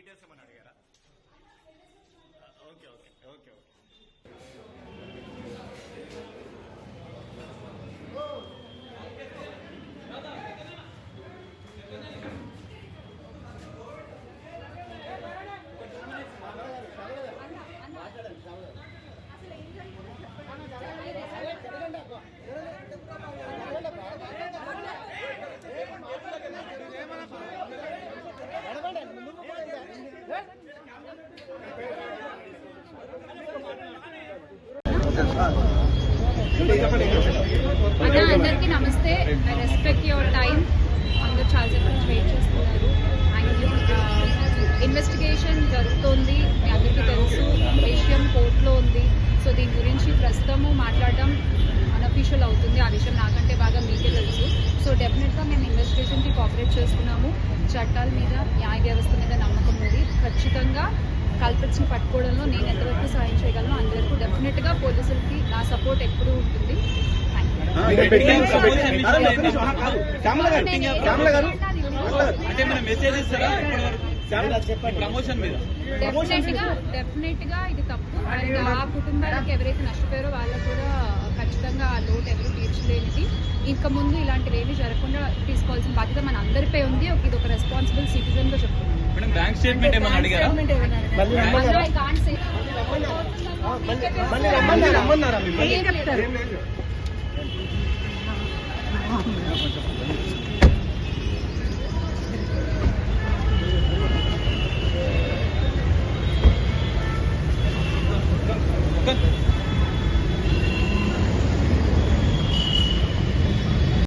Details ఏమన్నా అడిగారా? Okay okay okay okay. అందరికీ నమస్తే. I respect your time. అందరూ చాలాసేపు నుంచి వెయిట్ చేస్తున్నారు. ఇన్వెస్టిగేషన్ జరుగుతోంది, మీ అందరికీ తెలుసు. విషయం కోర్టులో ఉంది. సో దీని గురించి ప్రస్తుతము మాట్లాడడం అన్అఫీషియల్ అవుతుంది. ఆ విషయం నాకంటే బాగా మీకే తెలుసు. సో డెఫినెట్గా మేము ఇన్వెస్టిగేషన్కి కోఆపరేట్ చేస్తున్నాము. చట్టాల మీద, న్యాయ వ్యవస్థ మీద నమ్మకం ఉంది. ఖచ్చితంగా కల్పిట్స్ని పట్టుకోవడంలో నేను ఎంతవరకు సాయం చేయగలను అంతవరకు డెఫినెట్గా పోలీసులకి నా సపోర్ట్ ఎప్పుడూ ఉంటుంది. డెఫినెట్ గా ఇది తప్పు. అండ్ ఆ కుటుంబాలకు ఎవరైతే నష్టపోయారో వాళ్ళకు కూడా ఖచ్చితంగా ఆ లోటు ఎవరు తీర్చలేనిది. ఇంకా ముందు ఇలాంటివి ఏమీ జరగకుండా తీసుకోవాల్సిన బాధ్యత మన అందరిపై ఉంది. ఇది ఒక రెస్పాన్సిబుల్ సిటిజన్ గా చెప్తున్నాను. బ్యాంక్ స్టేట్మెంట్ ఏమన్నా అడిగారా? చెప్తారు.